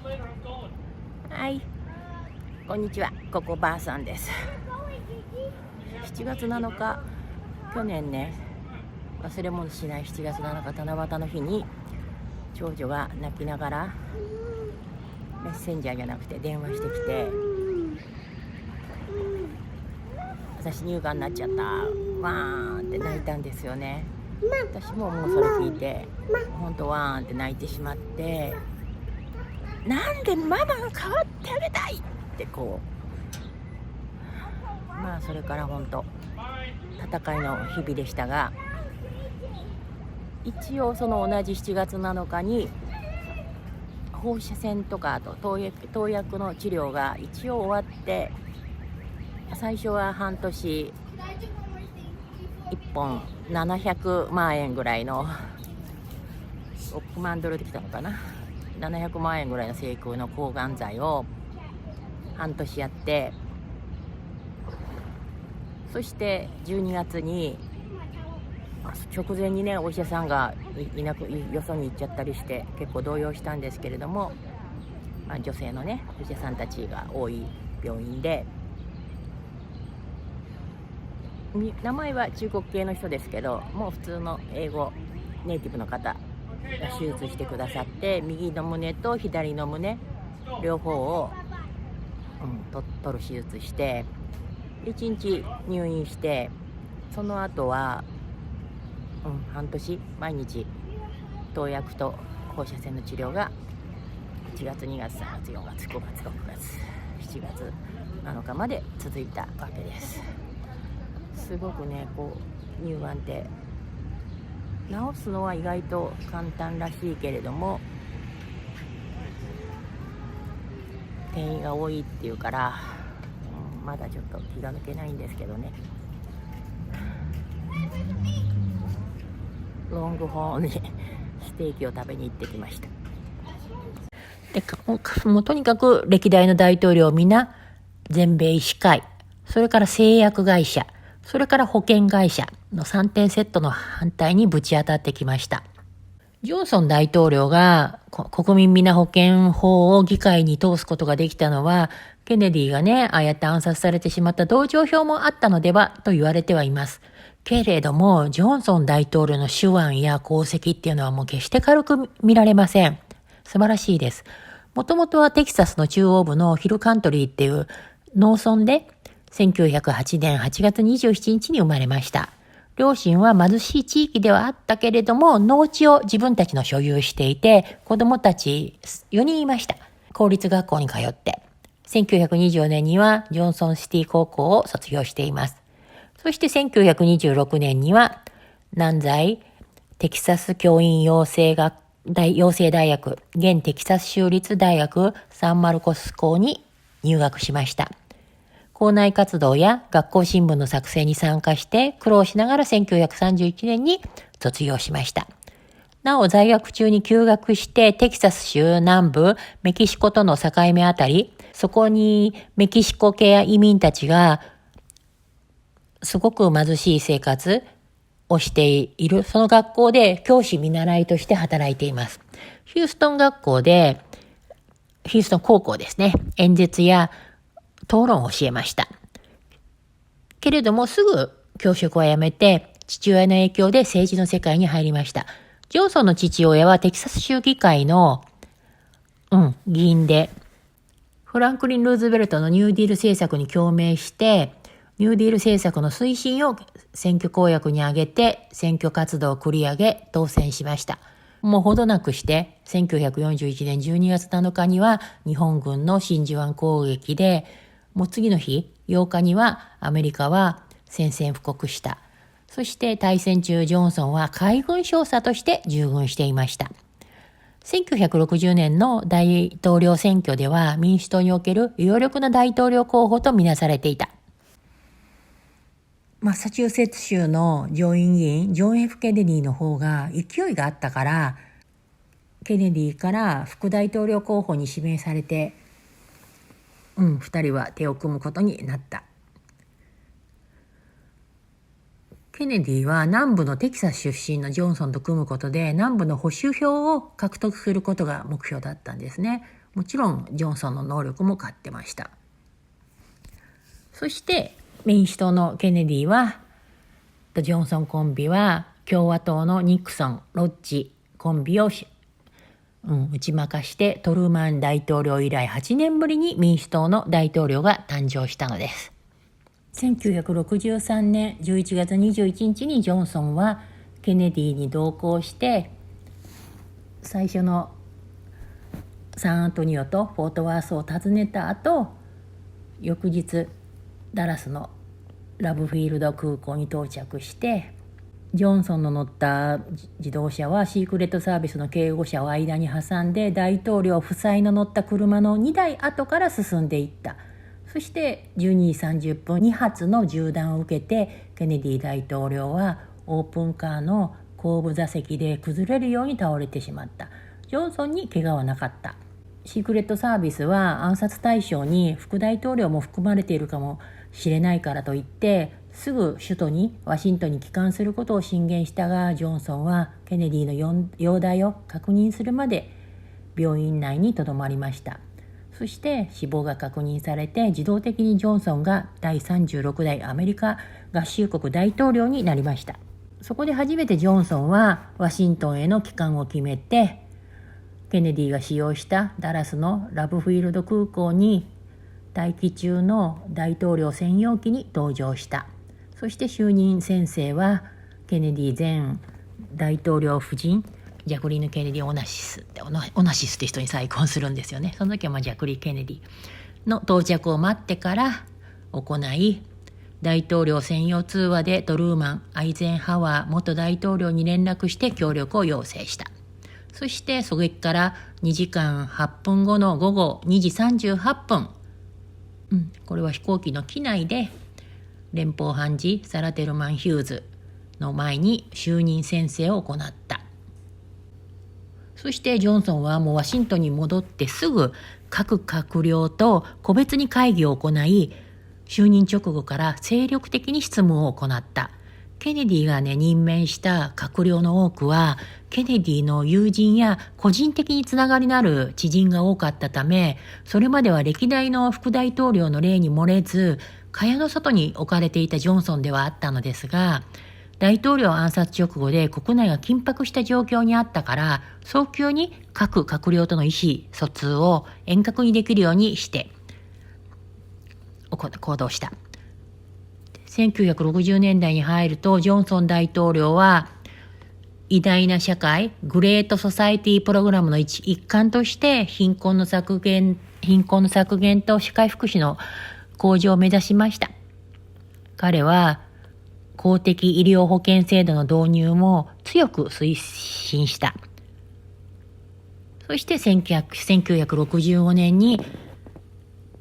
はい、こんにちは。ここばあさんです。7月7日、去年ね、忘れ物しない7月7日七夕の日に長女が泣きながらメッセンジャーじゃなくて電話してきて、私乳がんになっちゃったわーんって泣いたんですよね。私ももうそれ聞いて本当わーんって泣いてしまって、なんでママが変わってあげたいってこう、まあそれから本当戦いの日々でしたが、一応その同じ7月7日に放射線とかあと投薬の治療が一応終わって、最初は半年1本700万円ぐらいの億万ドルできたのかな、700万円ぐらいの成功の抗がん剤を半年やって、そして12月に直前にね、お医者さんがよそに行っちゃったりして結構動揺したんですけれども、女性のねお医者さんたちが多い病院で、名前は中国系の人ですけど、もう普通の英語ネイティブの方が手術してくださって、右の胸と左の胸両方を、取る手術して、1日入院して、その後は、半年毎日投薬と放射線の治療が1月2月3月4月5月6月7月7日まで続いたわけです。すごくね、こう乳がんって治すのは意外と簡単らしいけれども、転移が多いっていうから、まだちょっと気が抜けないんですけどね。ロングホーンにステーキを食べに行ってきました。でもうとにかく歴代の大統領皆全米医師会、それから製薬会社、それから保険会社の3点セットの反対にぶち当たってきました。ジョンソン大統領が国民皆保険法を議会に通すことができたのは、ケネディがね、ああやって暗殺されてしまった同情票もあったのではと言われてはいます。けれども、ジョンソン大統領の手腕や功績っていうのはもう決して軽く見られません。素晴らしいです。もともとはテキサスの中央部のヒルカントリーっていう農村で1908年8月27日に生まれました。両親は貧しい地域ではあったけれども、農地を自分たちの所有していて、子供たち4人いました。公立学校に通って。1924年にはジョンソンシティ高校を卒業しています。そして1926年には南西テキサス教員養成大学、現テキサス州立大学サンマルコス校に入学しました。校内活動や学校新聞の作成に参加して苦労しながら1931年に卒業しました。なお在学中に休学してテキサス州南部メキシコとの境目あたり、そこにメキシコ系移民たちがすごく貧しい生活をしている、その学校で教師見習いとして働いています。ヒューストン高校ですね、演説や討論を教えました。けれどもすぐ教職は辞めて、父親の影響で政治の世界に入りました。ジョンソンの父親はテキサス州議会の、議員で、フランクリン・ルーズベルトのニューディール政策に共鳴して、ニューディール政策の推進を選挙公約に挙げて選挙活動を繰り上げ当選しました。もうほどなくして1941年12月7日には日本軍の真珠湾攻撃で、もう次の日8日にはアメリカは宣戦布告した。そして大戦中ジョンソンは海軍少佐として従軍していました。1960年の大統領選挙では民主党における有力な大統領候補とみなされていた。マサチューセッツ州の上院議員ジョン・ F ・ケネディの方が勢いがあったから、ケネディから副大統領候補に指名されて、2人は手を組むことになった。ケネディは南部のテキサス出身のジョンソンと組むことで南部の保守票を獲得することが目標だったんですね。もちろんジョンソンの能力も買ってました。そして民主党のケネディはジョンソンコンビは共和党のニクソン・ロッジコンビを打ち負かしてトルーマン大統領以来8年ぶりに民主党の大統領が誕生したのです。1963年11月21日にジョンソンはケネディに同行して最初のサンアントニオとフォートワースを訪ねた後、翌日ダラスのラブフィールド空港に到着して、ジョンソンの乗った自動車はシークレットサービスの警護車を間に挟んで大統領夫妻の乗った車の2台後から進んでいった。そして12時30分2発の銃弾を受けてケネディ大統領はオープンカーの後部座席で崩れるように倒れてしまった。ジョンソンに怪我はなかった。シークレットサービスは暗殺対象に副大統領も含まれているかもしれないからといってすぐ首都にワシントンに帰還することを進言したが、ジョンソンはケネディの容体を確認するまで病院内にとどまりました。そして死亡が確認されて自動的にジョンソンが第36代アメリカ合衆国大統領になりました。そこで初めてジョンソンはワシントンへの帰還を決めて、ケネディが使用したダラスのラブフィールド空港に待機中の大統領専用機に搭乗した。そして就任宣誓はケネディ前大統領夫人ジャクリーヌ・ケネディ・オナシスって人に再婚するんですよね。その時はジャクリー・ケネディの到着を待ってから行い、大統領専用通話でトルーマン・アイゼンハワー元大統領に連絡して協力を要請した。そして狙撃から2時間8分後の午後2時38分、これは飛行機の機内で連邦判事サラ・テルマン・ヒューズの前に就任宣誓を行った。そしてジョンソンはもうワシントンに戻ってすぐ各閣僚と個別に会議を行い、就任直後から精力的に質問を行った。ケネディが任命した閣僚の多くはケネディの友人や個人的につながりのある知人が多かったため、それまでは歴代の副大統領の例に漏れず蚊帳の外に置かれていたジョンソンではあったのですが、大統領暗殺直後で国内が緊迫した状況にあったから、早急に各閣僚との意思疎通を円滑にできるようにして行動した。1960年代に入るとジョンソン大統領は偉大な社会グレートソサイティプログラムの一環として貧困の削減と社会福祉の向上を目指しました。彼は公的医療保険制度の導入も強く推進した。そして1965年に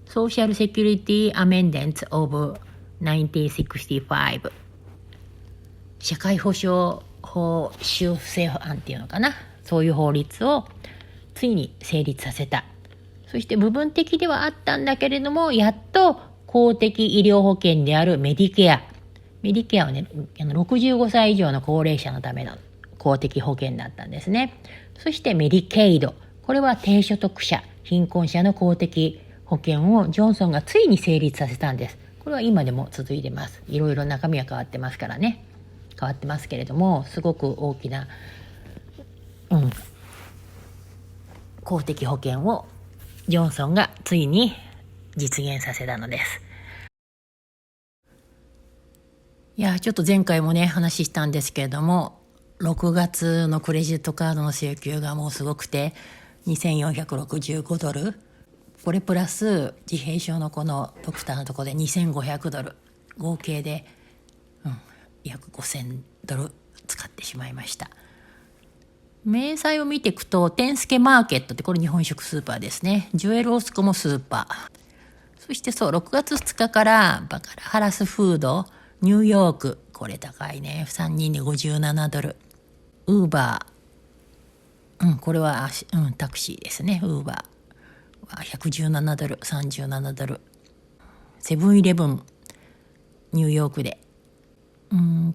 ソーシャルセキュリティアメンデンツオブ1965社会保障法修正案っていうのかな、そういう法律をついに成立させた。そして部分的ではあったんだけれども、やっと公的医療保険であるメディケアはね、65歳以上の高齢者のための公的保険だったんですね。そしてメディケイド、これは低所得者貧困者の公的保険をジョンソンがついに成立させたんです。これは今でも続いてます。いろいろ中身は変わってますからね、変わってますけれども、すごく大きな、公的保険をジョンソンがついに実現させたのです。いや、ちょっと前回もね話したんですけれども、6月のクレジットカードの請求がもうすごくて2465ドル、これプラス自閉症の子のドクターのところで2500ドル、合計で、約5000ドル使ってしまいました。明細を見ていくと、テンスケマーケットって、これ日本食スーパーですね。ジュエルオスコもスーパー。そして6月2日からバカラハラスフードニューヨーク、これ高いね、3人で57ドル。ウーバー、これは、タクシーですね。ウーバーは117ドル、37ドル。セブンイレブンニューヨークで、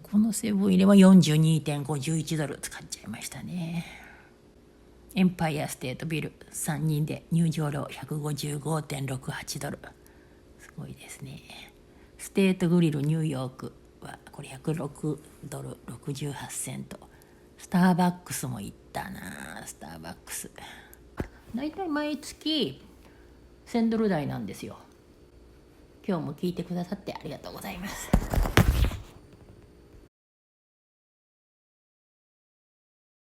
このセブンイレは 42.51 ドル使っちゃいましたね。エンパイアステートビル3人で入場料155.68ドル。すごいですね。ステートグリルニューヨークはこれ106ドル68セント。スターバックスも行ったな。スターバックスだいたい毎月1000ドル台なんですよ。今日も聞いてくださってありがとうございます。